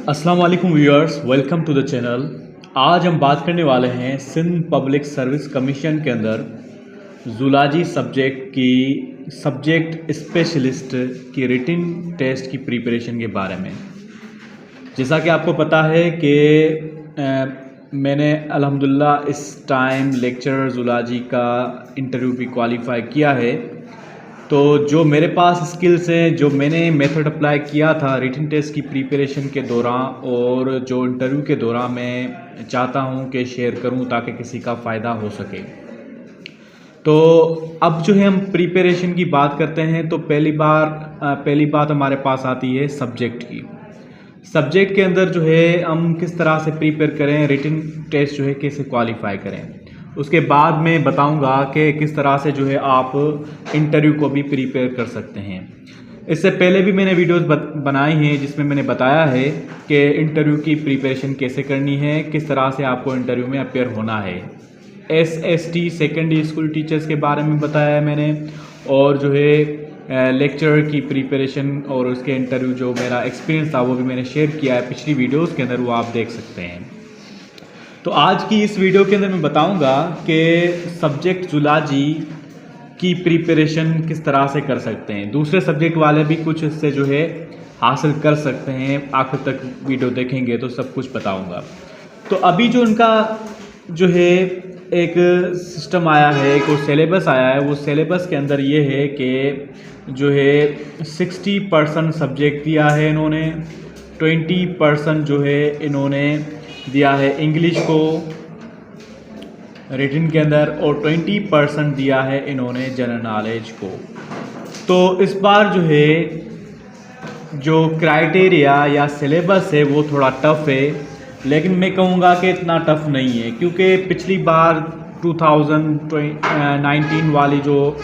अस्सलाम वालेकुम viewers, welcome to the channel. आज हम बात करने वाले हैं सिंध पब्लिक सर्विस कमीशन के अंदर जूलॉजी सब्जेक्ट स्पेशलिस्ट की रिटन टेस्ट की प्रिपरेशन के बारे में। जैसा कि आपको पता है कि मैंने अल्हम्दुलिल्लाह इस टाइम लेक्चरर जूलॉजी का इंटरव्यू भी क्वालिफाई किया है। तो जो मेरे पास स्किल्स हैं, जो मैंने मेथड अप्लाई किया था रिटन टेस्ट की प्रिपरेशन के दौरान और जो इंटरव्यू के दौरान, मैं चाहता हूं कि शेयर करूं ताकि किसी का फ़ायदा हो सके। तो अब जो है हम प्रिपरेशन की बात करते हैं। तो पहली बात हमारे पास आती है सब्जेक्ट की। सब्जेक्ट के अंदर जो है हम किस तरह से प्रिपेयर करें, रिटन टेस्ट जो है कैसे क्वालिफाई करें, उसके बाद मैं बताऊंगा कि किस तरह से जो है आप इंटरव्यू को भी प्रिपेयर कर सकते हैं। इससे पहले भी मैंने वीडियोस बनाई हैं जिसमें मैंने बताया है कि इंटरव्यू की प्रिपरेशन कैसे करनी है, किस तरह से आपको इंटरव्यू में अपेयर होना है। SST सेकेंडरी स्कूल टीचर्स के बारे में बताया है मैंने, और जो है लेक्चर की प्रिपरेशन और उसके इंटरव्यू जो मेरा एक्सपीरियंस था वो भी मैंने शेयर किया है पिछली वीडियोज़ के अंदर, वो आप देख सकते हैं। तो आज की इस वीडियो के अंदर मैं बताऊंगा कि सब्जेक्ट जूलॉजी की प्रिपरेशन किस तरह से कर सकते हैं। दूसरे सब्जेक्ट वाले भी कुछ इससे जो है हासिल कर सकते हैं। आखिर तक वीडियो देखेंगे तो सब कुछ बताऊंगा। तो अभी जो उनका जो है एक सिस्टम आया है, एक सिलेबस आया है, वो सिलेबस के अंदर ये है कि जो है 60% सब्जेक्ट दिया है इन्होंने, 20% जो है इन्होंने दिया है इंग्लिश को रिटन के अंदर, और 20% दिया है इन्होंने जनरल नॉलेज को। तो इस बार जो है जो क्राइटेरिया या सिलेबस है वो थोड़ा टफ़ है, लेकिन मैं कहूँगा कि इतना टफ़ नहीं है, क्योंकि पिछली बार 2019 वाली जो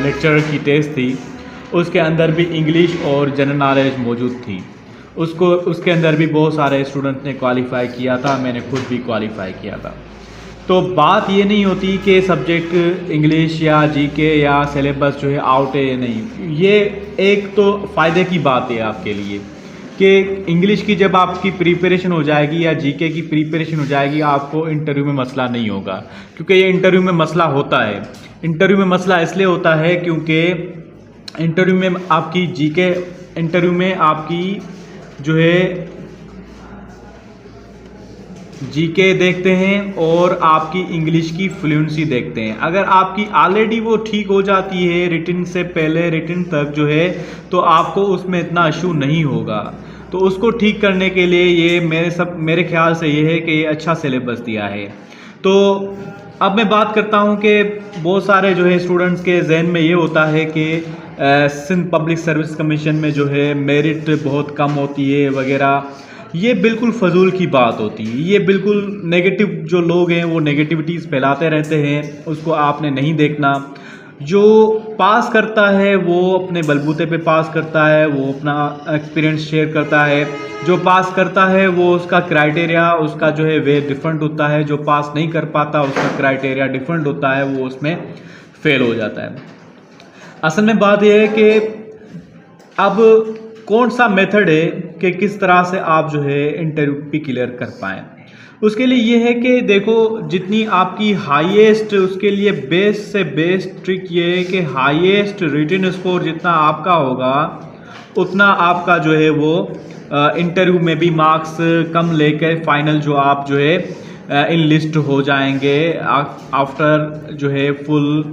लेक्चर की टेस्ट थी उसके अंदर भी इंग्लिश और जनरल नॉलेज मौजूद थी। उसके अंदर भी बहुत सारे स्टूडेंट ने क्वालिफ़ाई किया था, मैंने खुद भी क्वालिफ़ाई किया था। तो बात ये नहीं होती कि सब्जेक्ट इंग्लिश या जीके या सिलेबस जो है आउट है या नहीं। ये एक तो फ़ायदे की बात है आपके लिए कि इंग्लिश की जब आपकी प्रिपरेशन हो जाएगी या जीके की प्रिपरेशन हो जाएगी, आपको इंटरव्यू में मसला नहीं होगा। क्योंकि ये इंटरव्यू में मसला होता है। इंटरव्यू में मसला इसलिए होता है क्योंकि इंटरव्यू में आपकी जो है जीके देखते हैं और आपकी इंग्लिश की फ्लुएंसी देखते हैं। अगर आपकी ऑलरेडी वो ठीक हो जाती है रिटन से पहले, रिटन तक जो है, तो आपको उसमें इतना इशू नहीं होगा। तो उसको ठीक करने के लिए ये मेरे ख्याल से ये है कि ये अच्छा सिलेबस दिया है। तो अब मैं बात करता हूँ कि बहुत सारे जो है स्टूडेंट्स के जहन में ये होता है कि सिंध पब्लिक सर्विस कमीशन में जो है मेरिट बहुत कम होती है वगैरह। ये बिल्कुल फजूल की बात होती है। ये बिल्कुल नेगेटिव जो लोग हैं वो नेगेटिविटीज़ फैलाते रहते हैं, उसको आपने नहीं देखना। जो पास करता है वो अपने बलबूते पे पास करता है, वो अपना एक्सपीरियंस शेयर करता है। जो पास करता है वो उसका क्राइटेरिया, उसका जो है वे डिफरेंट होता है। जो पास नहीं कर पाता उसका क्राइटेरिया डिफरेंट होता है, वो उसमें फेल हो जाता है। असल में बात यह है कि अब कौन सा मेथड है कि किस तरह से आप जो है इंटरव्यू भी क्लियर कर पाएँ। उसके लिए ये है कि देखो, जितनी आपकी हाईएस्ट, उसके लिए बेस्ट से बेस्ट ट्रिक ये है कि हाईएस्ट रिटन स्कोर जितना आपका होगा उतना आपका जो है वो इंटरव्यू में भी मार्क्स कम लेकर फाइनल जो आप जो है इन लिस्ट हो जाएंगे आफ्टर जो है फुल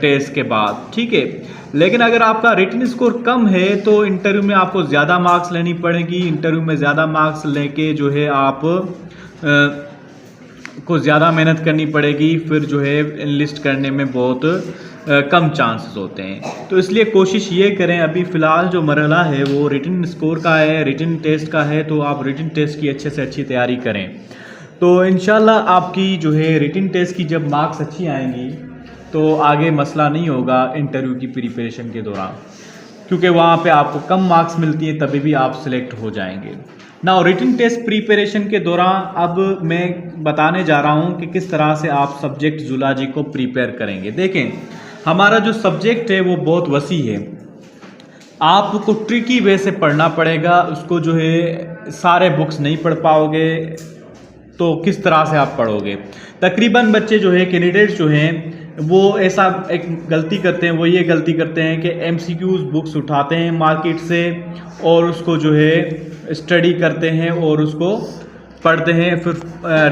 टेस्ट के बाद, ठीक है। लेकिन अगर आपका रिटन स्कोर कम है तो इंटरव्यू में आपको ज़्यादा मार्क्स लेनी पड़ेगी। इंटरव्यू में ज़्यादा मार्क्स लेके जो है आप को ज़्यादा मेहनत करनी पड़ेगी, फिर जो है इनलिस्ट करने में बहुत कम चांसेस होते हैं। तो इसलिए कोशिश ये करें, अभी फ़िलहाल जो मरहला है वो रिटन स्कोर का है, रिटन टेस्ट का है, तो आप रिटन टेस्ट की अच्छे से अच्छी तैयारी करें। तो इंशाल्लाह आपकी जो है रिटन टेस्ट की जब मार्क्स अच्छी आएंगी तो आगे मसला नहीं होगा इंटरव्यू की प्रिपरेशन के दौरान, क्योंकि वहाँ पे आपको कम मार्क्स मिलती है, तभी भी आप सिलेक्ट हो जाएंगे ना। रिटन टेस्ट प्रिपरेशन के दौरान अब मैं बताने जा रहा हूँ कि किस तरह से आप सब्जेक्ट जूलॉजी को प्रिपेयर करेंगे। देखें, हमारा जो सब्जेक्ट है वो बहुत वसी है। आपको ट्रिकी वे से पढ़ना पड़ेगा उसको, जो है सारे बुक्स नहीं पढ़ पाओगे तो किस तरह से आप पढ़ोगे। तकरीबन बच्चे जो है कैंडिडेट्स जो हैं वो ऐसा एक गलती करते हैं, वो ये गलती करते हैं कि MCQs बुक्स उठाते हैं मार्केट से और उसको जो है स्टडी करते हैं और उसको पढ़ते हैं, फिर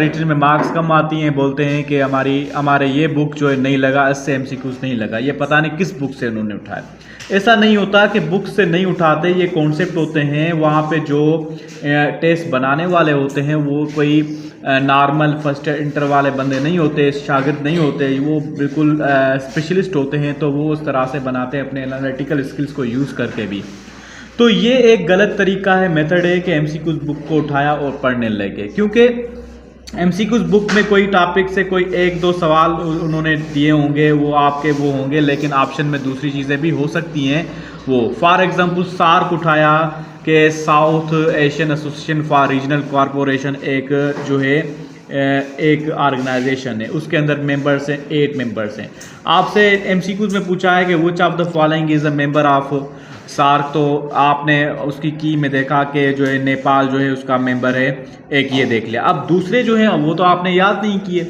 रिटन में मार्क्स कम आती हैं, बोलते हैं कि हमारे ये बुक जो है नहीं लगा, इससे MCQs नहीं लगा, ये पता नहीं किस बुक से उन्होंने उठाया। ऐसा नहीं होता कि बुक से नहीं उठाते, ये कॉन्सेप्ट होते हैं वहाँ पे जो टेस्ट बनाने वाले होते हैं वो कोई नॉर्मल फर्स्ट इंटर वाले बंदे नहीं होते, शागिर्द नहीं होते, वो बिल्कुल स्पेशलिस्ट होते हैं, तो वो उस तरह से बनाते हैं अपने एनालिटिकल स्किल्स को यूज़ करके भी। तो ये एक गलत तरीका है, मेथड है कि MCQs बुक को उठाया और पढ़ने लगे, क्योंकि MCQs बुक में कोई टॉपिक से कोई एक दो सवाल उन्होंने दिए होंगे, वो आपके वो होंगे, लेकिन ऑप्शन में दूसरी चीज़ें भी हो सकती हैं। वो फॉर एग्जांपल सार्क उठाया कि south Asian association for regional corporation एक जो है एक ऑर्गेनाइजेशन है, उसके अंदर मेंबर्स हैं 8 मेंबर्स हैं। आपसे MCQs में पूछा है कि which of the following is a member of SAARC, तो आपने उसकी की में देखा कि जो है नेपाल जो है उसका मेंबर है, एक ये देख लिया। अब दूसरे जो हैं वो तो आपने याद नहीं किए,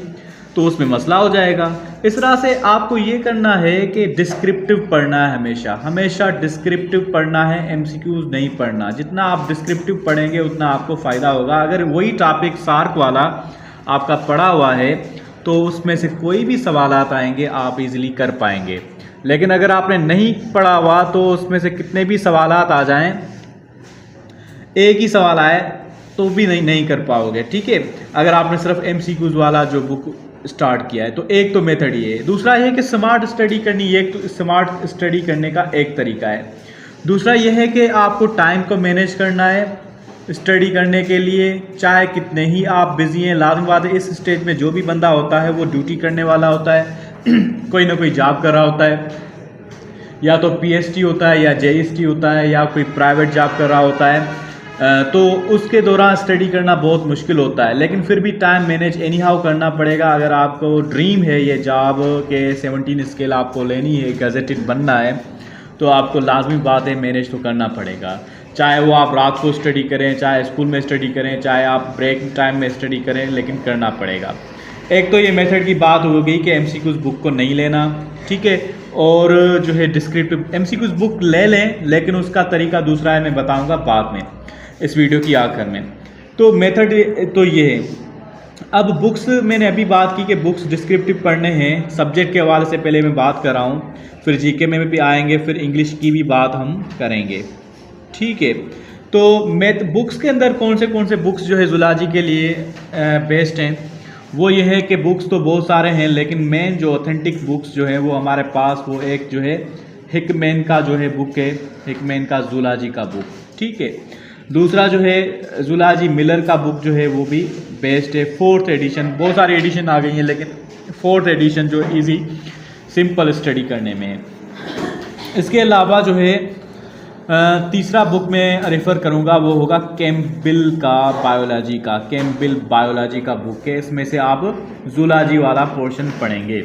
तो उसमें मसला हो जाएगा। इस तरह से आपको ये करना है कि डिस्क्रिप्टिव पढ़ना है, हमेशा डिस्क्रिप्टिव पढ़ना है, MCQs नहीं पढ़ना। जितना आप डिस्क्रिप्टिव पढ़ेंगे उतना आपको फ़ायदा होगा। अगर वही टॉपिक सार्क वाला आपका पढ़ा हुआ है तो उसमें से कोई भी सवालात आएंगे आप इजीली कर पाएंगे, लेकिन अगर आपने नहीं पढ़ा हुआ तो उसमें से कितने भी सवालात आ जाएं, एक ही सवाल आए तो भी नहीं कर पाओगे। ठीक है, अगर आपने सिर्फ MCQs वाला जो बुक स्टार्ट किया है, तो एक तो मेथड ये है। दूसरा ये है कि स्मार्ट स्टडी करनी, एक तो स्मार्ट स्टडी करने का एक तरीका है। दूसरा यह है कि आपको टाइम को मैनेज करना है स्टडी करने के लिए, चाहे कितने ही आप बिजी हैं। लाजमी बात है, इस स्टेज में जो भी बंदा होता है वो ड्यूटी करने वाला होता है, कोई ना कोई जॉब कर रहा होता है, या तो PhD होता है या JST होता है या कोई प्राइवेट जॉब कर रहा होता है, तो उसके दौरान स्टडी करना बहुत मुश्किल होता है। लेकिन फिर भी टाइम मैनेज एनी हाउ करना पड़ेगा। अगर आपको ड्रीम है ये जॉब के 17 स्केल आपको लेनी है, गजेटेड बनना है, तो आपको लाजमी बात है मैनेज तो करना पड़ेगा। चाहे वो आप रात को स्टडी करें, चाहे स्कूल में स्टडी करें, चाहे आप ब्रेक टाइम में स्टडी करें, लेकिन करना पड़ेगा। एक तो ये मेथड की बात हो गई कि MCQs बुक को नहीं लेना, ठीक है, और जो है डिस्क्रिप्टिव MCQs बुक ले लें, लेकिन उसका तरीका दूसरा है, मैं बताऊंगा बाद में इस वीडियो की आखिर में। तो मेथड तो ये है। अब बुक्स मैंने अभी बात की कि बुक्स डिस्क्रिप्टिव पढ़ने हैं, सब्जेक्ट के हवाले से पहले मैं बात कर रहा हूँ, फिर GK में भी आएंगे, फिर इंग्लिश की भी बात हम करेंगे। ठीक है, तो बुक्स के अंदर कौन से बुक्स जो है ज़ूलॉजी के लिए बेस्ट हैं, वो ये है कि बुक्स तो बहुत सारे हैं, लेकिन मेन जो ऑथेंटिक बुक्स जो है वो हमारे पास वो एक जो है हिकमैन का जो है बुक है, हिकमैन का ज़ूलॉजी का बुक। ठीक है, दूसरा जो है ज़ूलॉजी मिलर का बुक जो है वो भी बेस्ट है, 4th एडिशन। बहुत सारी एडिशन आ गई हैं, लेकिन 4th एडिशन जो इजी सिंपल स्टडी करने में है। इसके अलावा जो है तीसरा बुक में रेफ़र करूँगा वो होगा कैम्पबेल का बायोलॉजी का, कैम्पबेल बायोलॉजी का बुक है, इसमें से आप ज़ूलॉजी वाला पोर्शन पढ़ेंगे।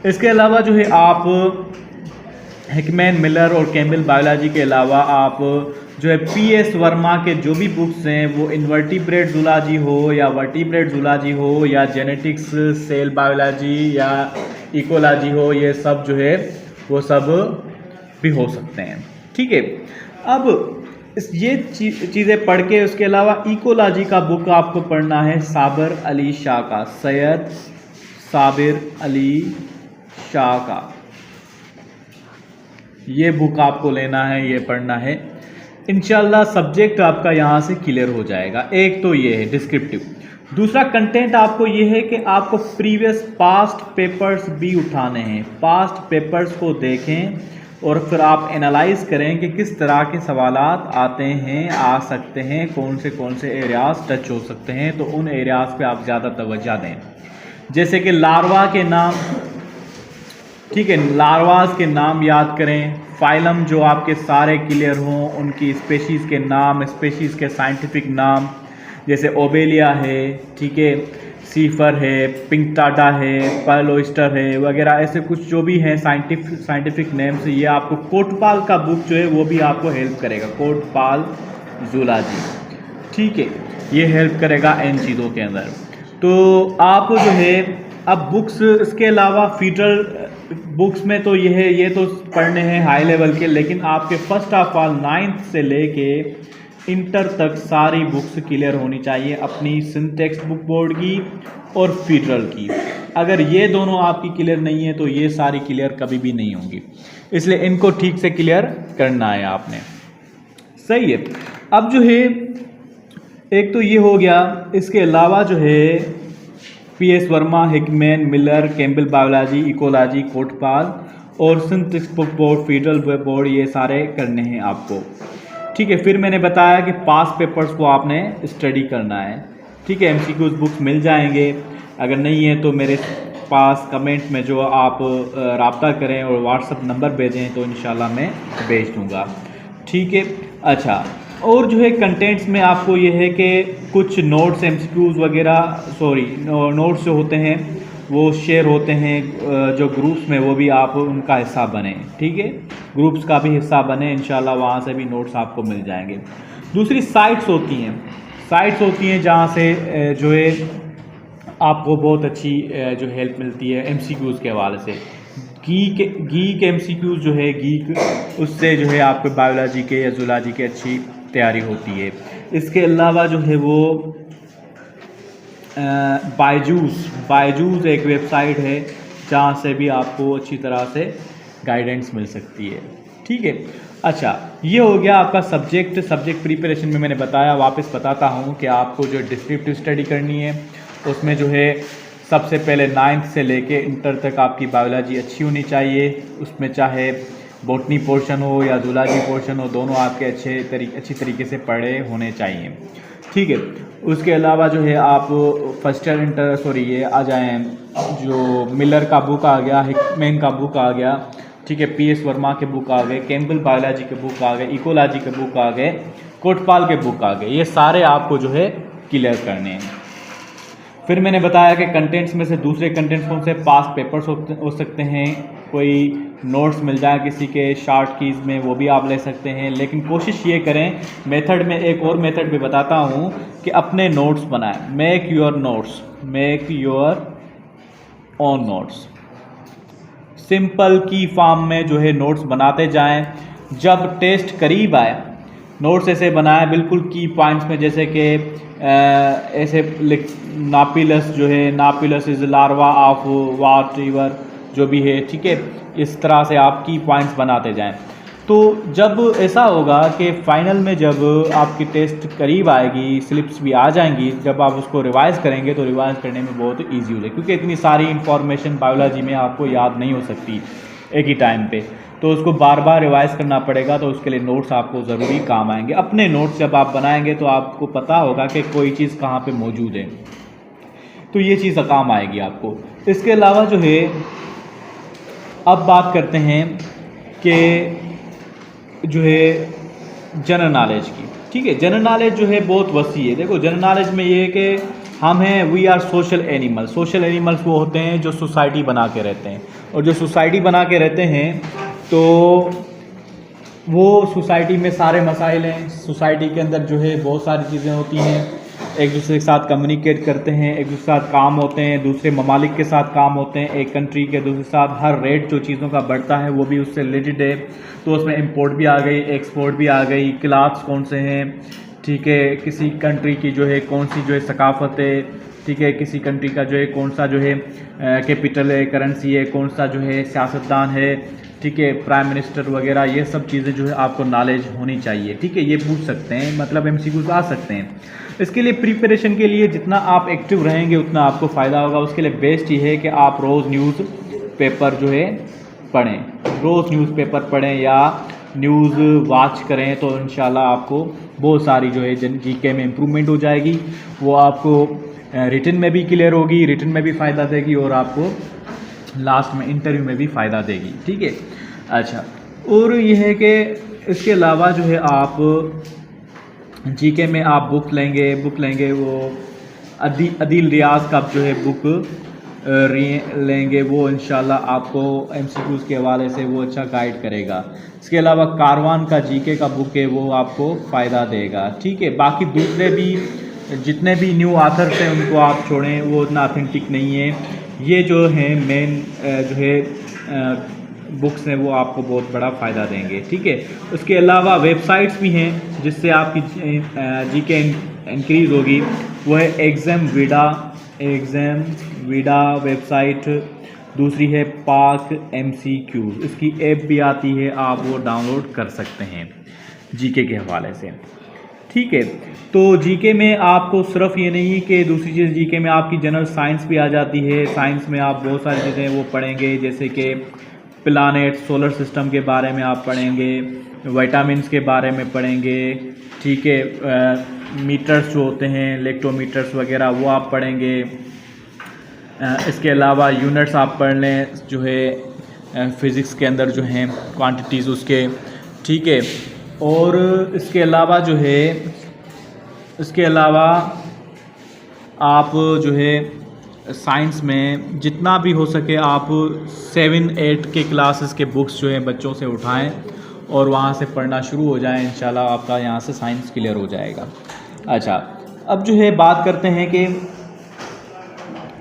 इसके अलावा जो है आप हिकमैन, मिलर और कैम्पबेल बायोलॉजी के अलावा आप जो है PS वर्मा के जो भी बुक्स हैं, वो इनवर्टिब्रेट ज़ूलॉजी हो या वर्टिब्रेट ज़ूलॉजी हो या जेनेटिक्स, सेल बायोलॉजी या इकोलॉजी हो, ये सब जो है वो सब भी हो सकते हैं। ठीक है, अब ये चीज़ें पढ़ के उसके अलावा इकोलॉजी का बुक आपको पढ़ना है साबिर अली शाह का, सैयद साबिर अली शाह का, ये बुक आपको लेना है, ये पढ़ना है। इंशाल्लाह सब्जेक्ट आपका यहाँ से क्लियर हो जाएगा। एक तो ये है डिस्क्रिप्टिव। दूसरा कंटेंट आपको ये है कि आपको प्रीवियस पास्ट पेपर्स भी उठाने हैं, पास्ट पेपर्स को देखें और फिर आप एनालाइज करें कि किस तरह के सवालात आते हैं, आ सकते हैं, कौन से एरियाज टच हो सकते हैं, तो उन एरियाज पे आप ज़्यादा तवज्जो दें। जैसे कि लार्वा के नाम, ठीक है, लार्वास के नाम याद करें, फाइलम जो आपके सारे क्लियर हों, उनकी स्पेशीज़ के नाम, स्पेशीज़ के साइंटिफिक नाम, जैसे ओबेलिया है, ठीक है, सीफर है, पिंक टाटा है, पर्ल ओइस्टर है वगैरह, ऐसे कुछ जो भी हैं साइंटिफिक नेम्स, ये आपको कोटपाल का बुक जो है वो भी आपको हेल्प करेगा, कोटपाल जूलॉजी, ठीक है, ये हेल्प करेगा इन चीज़ों के अंदर। तो आप जो है अब बुक्स, इसके अलावा फीडरल बुक्स में तो ये तो पढ़ने हैं हाई लेवल के, लेकिन आपके फर्स्ट ऑफ ऑल 9th से लेके इंटर तक सारी बुक्स क्लियर होनी चाहिए, अपनी सिंटेक्स बुक बोर्ड की और फीडरल की। अगर ये दोनों आपकी क्लियर नहीं है तो ये सारी क्लियर कभी भी नहीं होंगी, इसलिए इनको ठीक से क्लियर करना है आपने, सही है। अब जो है एक तो ये हो गया, इसके अलावा जो है PS Verma, Hickman, Miller, Campbell biology, ecology, Kotpal और सिंटेक्स बुक बोर्ड, फीडरल बोर्ड, ये सारे करने हैं आपको, ठीक है। फिर मैंने बताया कि पास पेपर्स को आपने स्टडी करना है, ठीक है। MCQs बुक्स मिल जाएंगे, अगर नहीं है तो मेरे पास कमेंट में जो आप राब्ता करें और व्हाट्सअप नंबर भेजें तो इंशाल्लाह मैं भेज दूँगा, ठीक है। अच्छा, और जो है कंटेंट्स में आपको ये है कि कुछ नोट्स MCQs वगैरह नोट्स जो होते हैं वो शेयर होते हैं जो ग्रुप्स में, वो भी आप उनका हिस्सा बने, ठीक है, ग्रुप्स का भी हिस्सा बने, इंशाल्लाह वहाँ से भी नोट्स आपको मिल जाएंगे। दूसरी साइट्स होती हैं जहाँ से जो है आपको बहुत अच्छी जो हेल्प मिलती है MCQs के हवाले से। गीक MCQs जो है गीक, उससे जो है आपको बायोलॉजी के या जूलॉजी के अच्छी तैयारी होती है। इसके अलावा जो है वो बायजूस एक वेबसाइट है जहाँ से भी आपको अच्छी तरह से गाइडेंस मिल सकती है, ठीक है। अच्छा, ये हो गया आपका सब्जेक्ट प्रिपरेशन में मैंने बताया, वापस बताता हूँ कि आपको जो डिस्क्रिप्टिव स्टडी करनी है उसमें जो है सबसे पहले 9th से लेके इंटर तक आपकी बायोलॉजी अच्छी होनी चाहिए, उसमें चाहे बॉटनी पोर्शन हो या जूलॉजी पोर्शन हो, दोनों आपके अच्छी तरीके से पढ़े होने चाहिए, ठीक है। उसके अलावा जो है आप फर्स्ट ईयर इंटर ये आ जाएँ, जो मिलर का बुक आ गया, हिकमैन का बुक आ गया, ठीक है, PS वर्मा के बुक आ गए, कैम्पबेल बायोलॉजी के बुक आ गए, इकोलॉजी के बुक आ गए, कोटपाल के बुक आ गए, ये सारे आपको जो है क्लियर करने हैं। फिर मैंने बताया कि कंटेंट्स में से दूसरे कंटेंट्स कौन से पास पेपर्स हो सकते हैं, कोई नोट्स मिल जाए किसी के शॉर्ट कीज़ में वो भी आप ले सकते हैं, लेकिन कोशिश ये करें, मेथड में एक और मेथड भी बताता हूँ कि अपने नोट्स बनाएं, make your own notes, simple की फॉर्म में जो है नोट्स बनाते जाएं। जब टेस्ट करीब आए नोट्स ऐसे बनाएं बिल्कुल की पॉइंट्स में, जैसे कि ऐसे nauplius is larva of what river जो भी है, ठीक है, इस तरह से आप की पॉइंट्स बनाते जाएं। तो जब ऐसा होगा कि फ़ाइनल में जब आपकी टेस्ट करीब आएगी, स्लिप्स भी आ जाएंगी, जब आप उसको रिवाइज़ करेंगे तो रिवाइज़ करने में बहुत ईजी हो जाए, क्योंकि इतनी सारी इन्फॉर्मेशन बायोलॉजी में आपको याद नहीं हो सकती एक ही टाइम पे, तो उसको बार बार रिवाइज़ करना पड़ेगा। तो उसके लिए नोट्स आपको ज़रूरी काम आएंगे। अपने नोट्स जब आप बनाएंगे तो आपको पता होगा कि कोई चीज़ कहाँ पे मौजूद है, तो ये चीज़ काम आएगी आपको। इसके अलावा जो है अब बात करते हैं कि जो है जनरल नॉलेज की, ठीक है। जनरल नॉलेज जो है बहुत वसी है। देखो, जनरल नॉलेज में ये है कि हम हैं, वी आर सोशल एनिमल्स वो होते हैं जो सोसाइटी बना के रहते हैं, और जो सोसाइटी बना के रहते हैं तो वो सोसाइटी में सारे मसाइल हैं, सोसाइटी के अंदर जो है बहुत सारी चीज़ें होती हैं, एक दूसरे के साथ कम्युनिकेट करते हैं, एक दूसरे के साथ काम होते हैं, दूसरे ममालिक के साथ काम होते हैं, एक कंट्री के दूसरे साथ हर रेट जो चीज़ों का बढ़ता है वो भी उससे रिलेटेड है। तो उसमें इंपोर्ट भी आ गई, एक्सपोर्ट भी आ गई, क्लास कौन से हैं, ठीक है, किसी कंट्री की जो है कौन सी जो है सकाफ़त है, ठीक है, किसी कंट्री का जो है कौन सा जो है कैपिटल है, करेंसी है, कौन सा जो है सियासतदान है, ठीक है, प्राइम मिनिस्टर वगैरह, ये सब चीज़ें जो है आपको नॉलेज होनी चाहिए, ठीक है। ये पूछ सकते हैं, मतलब MCQs आ सकते हैं। इसके लिए प्रिपरेशन के लिए जितना आप एक्टिव रहेंगे उतना आपको फ़ायदा होगा। उसके लिए बेस्ट ये है कि आप रोज़ न्यूज़ पेपर जो है पढ़ें, रोज़ न्यूज़ पेपर पढ़ें या न्यूज़ वॉच करें, तो इंशाल्लाह आपको बहुत सारी जो है GK में इम्प्रूवमेंट हो जाएगी। वो आपको रिटन में भी क्लियर होगी, रिटन में भी फ़ायदा देगी, और आपको लास्ट में इंटरव्यू में भी फ़ायदा देगी, ठीक है। अच्छा, और ये है कि इसके अलावा जो है आप GK में आप बुक लेंगे वो अदील रियाज का जो है बुक लेंगे, वो इंशाल्लाह आपको एमसीक्यूज़ के हवाले से वो अच्छा गाइड करेगा। इसके अलावा कारवान का जीके का बुक है, वो आपको फ़ायदा देगा। ठीक है, बाकी दूसरे भी जितने भी न्यू आथर्स हैं उनको आप छोड़ें, वो उतना ऑथेंटिक नहीं है। ये जो है मेन जो है बुक्स हैं, वो आपको बहुत बड़ा फ़ायदा देंगे। ठीक है, उसके अलावा वेबसाइट्स भी हैं जिससे आपकी जीके इंक्रीज़ होगी। वो है एग्ज़ाम वीडा वेबसाइट, दूसरी है पाक MCQ, इसकी ऐप भी आती है, आप वो डाउनलोड कर सकते हैं जीके के हवाले से। ठीक है, तो जीके में आपको सिर्फ ये नहीं कि दूसरी चीज़, जीके में आपकी जनरल साइंस भी आ जाती है। साइंस में आप बहुत सारी चीज़ें वो पढ़ेंगे, जैसे कि प्लानेट, सोलर सिस्टम के बारे में आप पढ़ेंगे, विटामिन्स के बारे में पढ़ेंगे। ठीक है, मीटर्स जो होते हैं, इलेक्ट्रोमीटर्स वगैरह, वो आप पढ़ेंगे। इसके अलावा यूनिट्स आप पढ़ लें जो है फ़िज़िक्स के अंदर जो हैं क्वांटिटीज़ उसके। ठीक है, और इसके अलावा जो है आप जो है साइंस में जितना भी हो सके आप 7-8 के क्लासेस के बुक्स जो हैं बच्चों से उठाएं और वहाँ से पढ़ना शुरू हो जाएं। इंशाल्लाह आपका यहाँ से साइंस क्लियर हो जाएगा। अच्छा, अब जो है बात करते हैं कि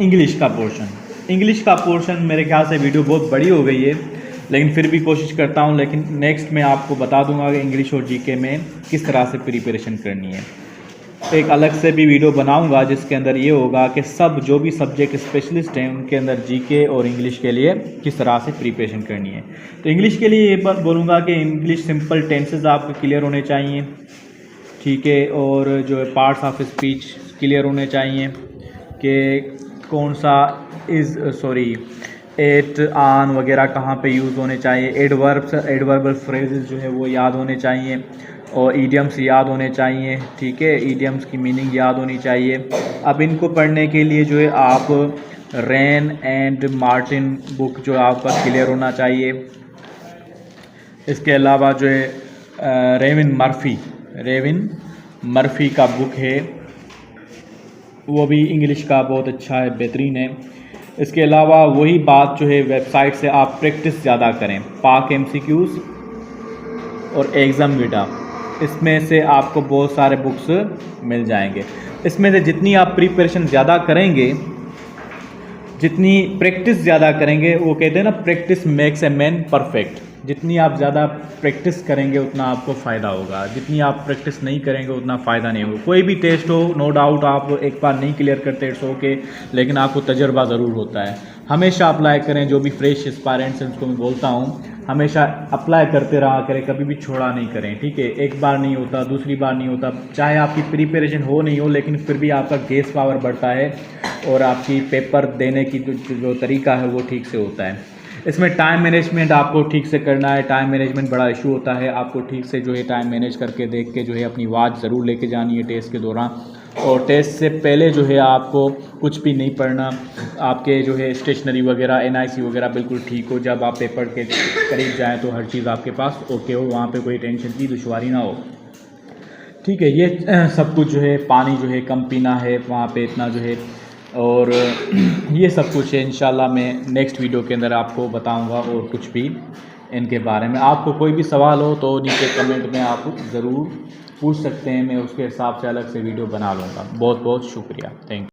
इंग्लिश का पोर्शन मेरे ख्याल से वीडियो बहुत बड़ी हो गई है, लेकिन फिर भी कोशिश करता हूँ। लेकिन नेक्स्ट मैं आपको बता दूंगा कि इंग्लिश और जीके में किस तरह से प्रिपरेशन करनी है। एक अलग से भी वीडियो बनाऊंगा जिसके अंदर ये होगा कि सब जो भी सब्जेक्ट स्पेशलिस्ट हैं उनके अंदर जीके और इंग्लिश के लिए किस तरह से प्रिपरेशन करनी है। तो इंग्लिश के लिए ये बात बोलूँगा कि इंग्लिश सिंपल टेंसेस आपके क्लियर होने चाहिए। ठीक है, और जो है पार्ट्स ऑफ स्पीच क्लियर होने चाहिए कि कौन सा एट, आन वगैरह कहाँ पे यूज़ होने चाहिए। एडवर्बल फ्रेजेस जो है वो याद होने चाहिए, और ईडियम्स याद होने चाहिए। ठीक है, ईडियम्स की मीनिंग याद होनी चाहिए। अब इनको पढ़ने के लिए जो है आप रेन एंड मार्टिन बुक जो आपका क्लियर होना चाहिए। इसके अलावा जो है रेविन मर्फी का बुक है, वो भी इंग्लिश का बहुत अच्छा है, बेहतरीन है। इसके अलावा वही बात जो है वेबसाइट से आप प्रैक्टिस ज़्यादा करें। पाक MCQs और एग्ज़ाम वीडा, इसमें से आपको बहुत सारे बुक्स मिल जाएंगे। इसमें से जितनी आप प्रिपरेशन ज़्यादा करेंगे, जितनी प्रैक्टिस ज़्यादा करेंगे, वो कहते हैं ना practice makes a man perfect. जितनी आप ज़्यादा प्रैक्टिस करेंगे उतना आपको फ़ायदा होगा, जितनी आप प्रैक्टिस नहीं करेंगे उतना फ़ायदा नहीं होगा। कोई भी टेस्ट हो, नो डाउट आप एक बार नहीं क्लियर करते इट्स ओके, लेकिन आपको तजर्बा ज़रूर होता है। हमेशा अप्लाई करें, जो भी फ्रेश एस्पायरेंट्स हैं उनको मैं बोलता हूँ हमेशा अप्लाई करते रहा करें, कभी भी छोड़ा नहीं करें। ठीक है, एक बार नहीं होता, दूसरी बार नहीं होता, चाहे आपकी प्रिपरेशन हो नहीं हो, लेकिन फिर भी आपका गेस पावर बढ़ता है और आपकी पेपर देने की जो तरीका है वो ठीक से होता है। इसमें टाइम मैनेजमेंट आपको ठीक से करना है। टाइम मैनेजमेंट बड़ा इशू होता है, आपको ठीक से जो है टाइम मैनेज करके देख के जो है अपनी वाच ज़रूर लेके जानी है टेस्ट के दौरान। और टेस्ट से पहले जो है आपको कुछ भी नहीं पढ़ना, आपके जो है स्टेशनरी वगैरह NIC वगैरह बिल्कुल ठीक हो। जब आप पेपर के करीब जाएँ तो हर चीज़ आपके पास ओके हो, वहाँ पे कोई टेंशन की दुश्वारी ना हो। ठीक है, ये सब कुछ जो है, पानी जो है कम पीना है वहाँ पे इतना जो है, और ये सब कुछ है। इंशाल्लाह मैं नेक्स्ट वीडियो के अंदर आपको बताऊंगा और कुछ भी इनके बारे में। आपको कोई भी सवाल हो तो नीचे कमेंट में आप ज़रूर पूछ सकते हैं, मैं उसके हिसाब से अलग से वीडियो बना लूँगा। बहुत बहुत शुक्रिया, थैंक यू।